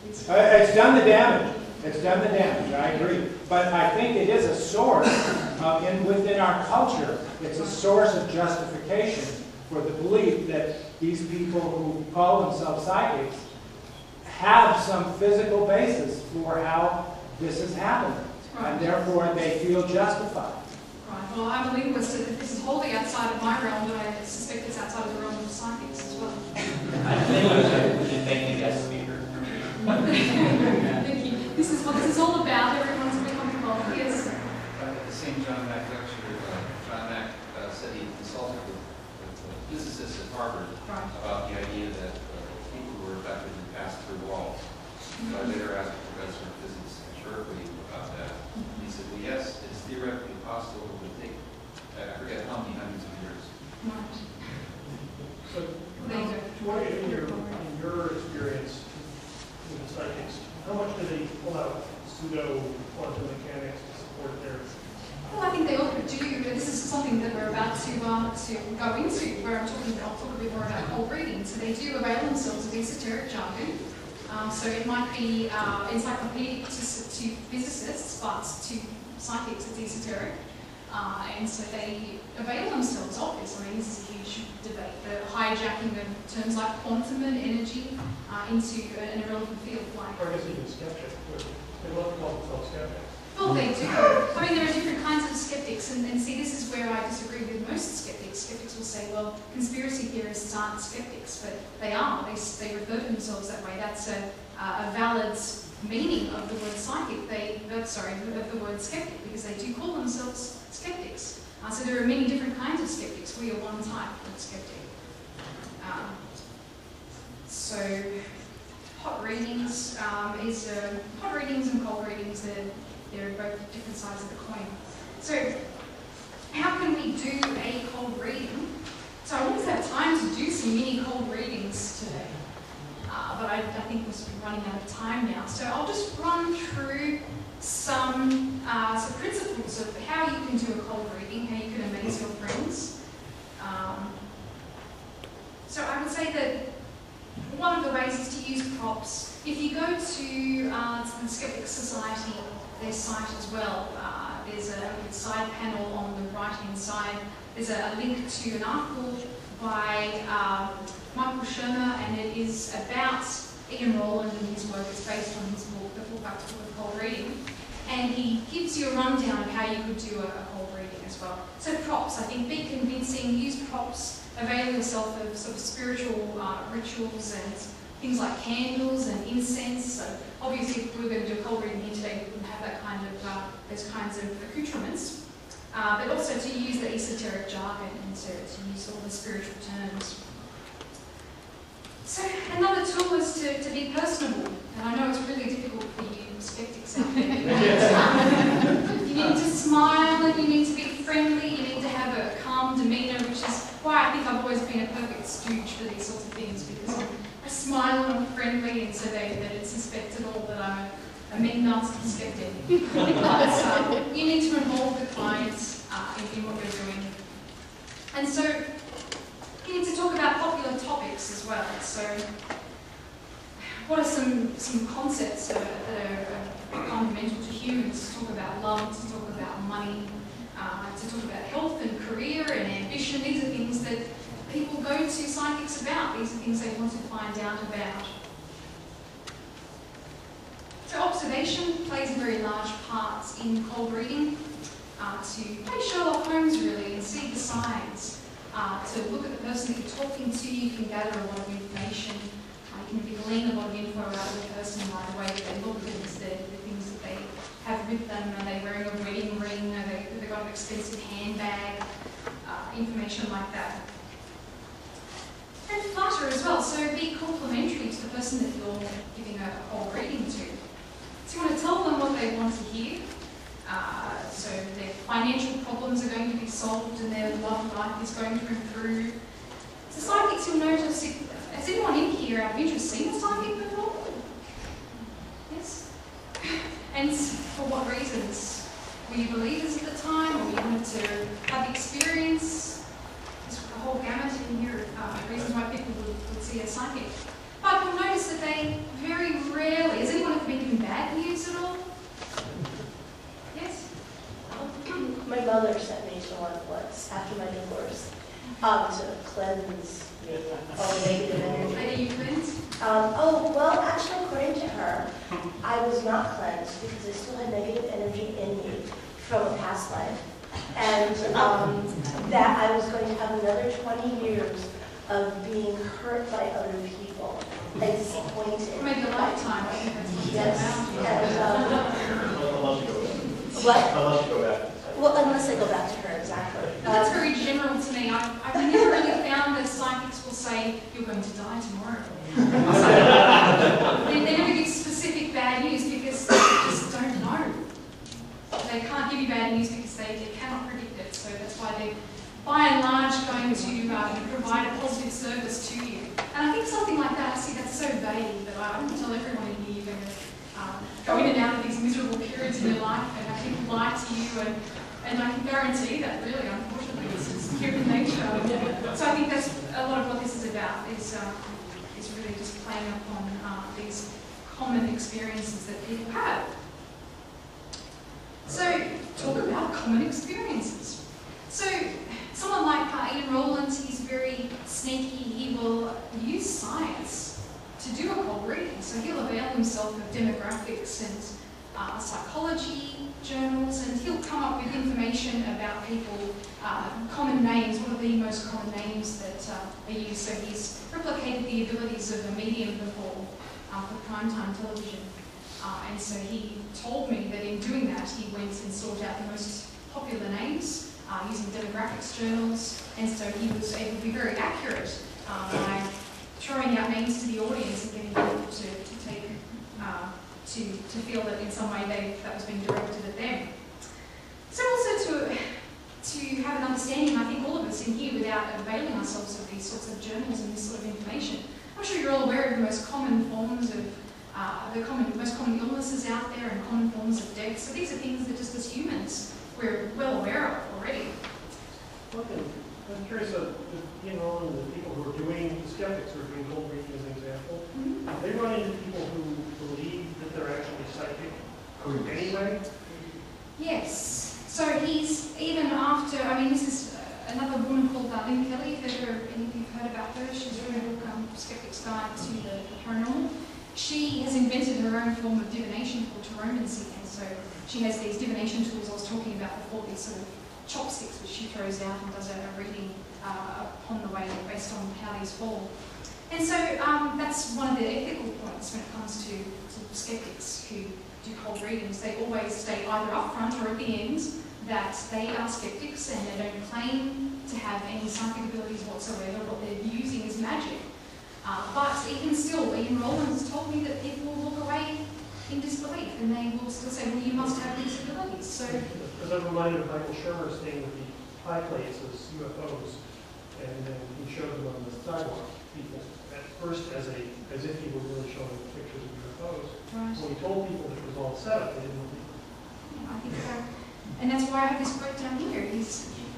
It's done the damage. It's done the damage, I agree. But I think it is a source within our culture. It's a source of justification for the belief that these people who call themselves psychics have some physical basis for how this is happening. Right. And therefore they feel justified. Right. Well, I'm a linguist, so this is wholly outside of my realm, but I suspect it's outside of the realm of psychics as well. I think we should thank the guest speaker. Thank you. This is what this is all about. Everyone's become involved. Yes. At the same John Mack lecture, John Mack said he consulted with physicists at Harvard about the idea that people who were effectively passed through walls. So I later asked a professor of physics at Berkeley about that. And he said, well, yes, it's theoretically possible. It would take, I forget how many hundreds of years. Right. So, in your experience with the psychics, how much do they pull out pseudo-quantum mechanics to support their... Well, I think they all do, but this is something that we're about to go into, where I'll talk a bit more about cold reading. So they do avail themselves of esoteric jargon. So it might be encyclopedic to physicists, but to psychics it's esoteric. And so they avail themselves of this. I mean, this is a huge debate, the hijacking of terms like quantum and energy into an irrelevant field. Like, or I guess even skeptic. They love to call themselves skeptics. Well, they do. I mean, there are different kinds of skeptics, and see, this is where I disagree with most skeptics. Skeptics will say, well, conspiracy theorists aren't skeptics, but they are. They refer to themselves that way. That's a valid meaning of the word psychic. Of the word skeptic, because they do call themselves skeptics. So there are many different kinds of skeptics. We are one type of skeptic. So hot readings hot readings and cold readings. They're both different sides of the coin. So how can we do a cold reading? So I almost have time to do some mini cold readings today. But I think we're sort of running out of time now. So I'll just run through some principles of how you can do a cold reading, how you can amaze your friends. So I would say that one of the ways is to use props. If you go to the Skeptic Society, their site as well, there's a side panel on the right-hand side. There's a link to an article by Michael Shermer, and it is about Ian Rowland and his work. It's based on his book, The Full Back to the Cold Reading. And he gives you a rundown of how you could do a cold reading as well. So props, I think, be convincing, use props, avail yourself of sort of spiritual rituals and things like candles and incense. So obviously, if we were going to do a cold reading here today, we wouldn't have that kind of those kinds of accoutrements. But also to use the esoteric jargon and to use all the spiritual terms. So another tool is to be personable. And I know it's really difficult for you skeptics out there. You need to smile and you need to be friendly. You need to have a calm demeanour, which is why I think I've always been a perfect stooge for these sorts of things, because I smile and I'm friendly, and so that it's suspected all that I'm a mean, nasty skeptic. But you need to involve the clients in what you're doing. And so you need to talk about popular topics as well. So what are some concepts that are fundamental to humans? To talk about love, to talk about money, to talk about health and career and ambition. These are things that people go to psychics about. These are things they want to find out about. So observation plays a very large part in cold reading. To play Sherlock Holmes really and see the signs. To look at the person that you're talking to, you can gather a lot of information. You can glean a lot of info out of the person by the way that they look, and the things that they have with them. Are they wearing a wedding ring? Have they got an expensive handbag? Information like that. And flatter as well, so be complimentary to the person that you're giving a cold reading to. So you want to tell them what they want to hear. So their financial problems are going to be solved and their love life is going to improve. So psychics, you'll notice, has anyone in here out of interest seen a psychic before? Yes? And for what reasons? Were you believers at the time, or you wanted to have the experience? There's a whole gamut in here of reasons why people would see a psychic. But you'll notice that they very rarely rarely. Has anyone ever been given bad news at all? Yes? My mother sent me to one once after my divorce to cleanse all the negative energy. And are you cleansed? Well, actually, according to her, I was not cleansed because I still had negative energy in me from a past life. And that I was going to have another 20 years of being hurt by other people and disappointed. Maybe a lifetime, I think that's what it's Yes. about. And, Unless you go back. what? Unless you go back. Well, unless I go back to her, exactly. But that's very general to me. I've never really found that psychics will say, you're going to die tomorrow. They never give specific bad news because they just don't know. They can't give you bad news because they cannot predict it. So that's why they're, by and large, going to provide a positive service to you. And I think something like that, see, that's so vague that I wouldn't tell everyone in here you're going to go in and out of these miserable periods in your life and have people lie to you. And I can guarantee that, really, unfortunately, this is human nature. So I think that's a lot of what this is about, is really just playing upon these common experiences that people have. So, talk about common experiences. So, someone like Ian Rowland, he's very sneaky. He will use science to do a cold reading. So he'll avail himself of demographics and psychology journals, and he'll come up with information about people, common names, what are the most common names that are used. So he's replicated the abilities of a medium before for primetime television. And so he told me that in doing that, he went and sought out the most popular names using demographics journals, and so he was able to be very accurate by throwing out names to the audience and getting people to take to feel that in some way that was being directed at them. So also to have an understanding, I think all of us in here, without availing ourselves of these sorts of journals and this sort of information, I'm sure you're all aware of the most common forms of most common illnesses out there and common forms of death. So these are things that just as humans we're well aware of already. I'm curious, Ian Rowland and the people who are doing, the skeptics who are doing cold reading as an example, they run into people who believe that they're actually psychic anyway? Yes. So he's, even after, I mean, this is another woman called Lynn Kelly, if ever any of you have heard about her. She's written a book, Skeptic's Guide to the Paranormal. She has invented her own form of divination called taromancy, and so she has these divination tools I was talking about before, these sort of chopsticks which she throws out and does a reading upon the way based on how these fall. And so that's one of the ethical points when it comes to skeptics who do cold readings. They always state either up front or at the end that they are skeptics and they don't claim to have any psychic abilities whatsoever. What they're using is magic. But even still, Ian Rowland has told me that people will walk away in disbelief and they will still say, well, you must have these abilities. So, because I'm reminded of Michael Shermer's thing with the high plates as UFOs, and then he showed them on the sidewalk, people, at first as if he were really showing pictures of UFOs. right. When he told people that it was all set up, they didn't believe it. Yeah, I think so. And that's why I have this quote down here.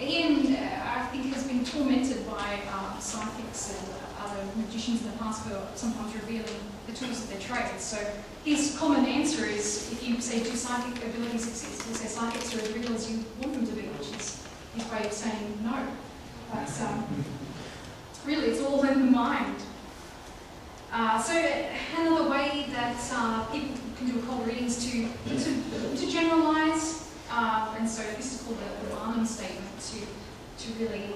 Ian, I think, has been tormented by psychics and other magicians in the past for sometimes revealing the tools of their trade. So his common answer is, if you say, do psychic abilities exist? He'll say psychics are as real as you want them to be, which is his way of saying no. But really, it's all in the mind. So another way that people can do a cold reading is to generalise, and so this is called the Barnum statement, to really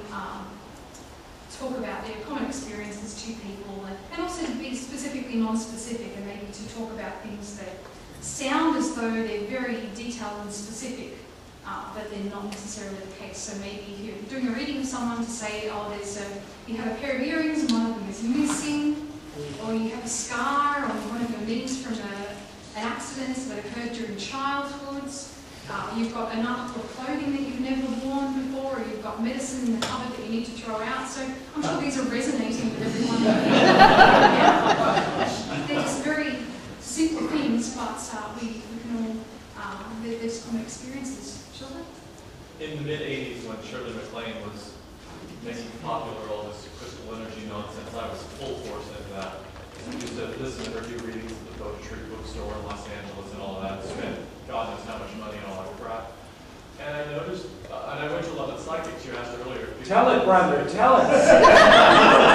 talk about their common experiences to people, and also to be specifically non-specific, and maybe to talk about things that sound as though they're very detailed and specific, but they're not necessarily the case. So maybe if you're doing a reading of someone, to say, oh, you have a pair of earrings and one of them is missing, or you have a scar on one of your knees from an accident that occurred during childhood. You've got an article of clothing that you've never worn before, or you've got medicine in the cupboard that you need to throw out. So I'm sure these are resonating with everyone. They're just very simple things, but we can all, there's common experiences. Shirley? In the mid-'80s, when Shirley MacLaine was making popular all this crystal energy nonsense, I was full force into that. I used to listen to her do readings at the poetry bookstore in Los Angeles and all of that, spent God knows how much money on all that crap. And I noticed, and I went to a lot of psychics you asked earlier. Tell it, brother, tell it.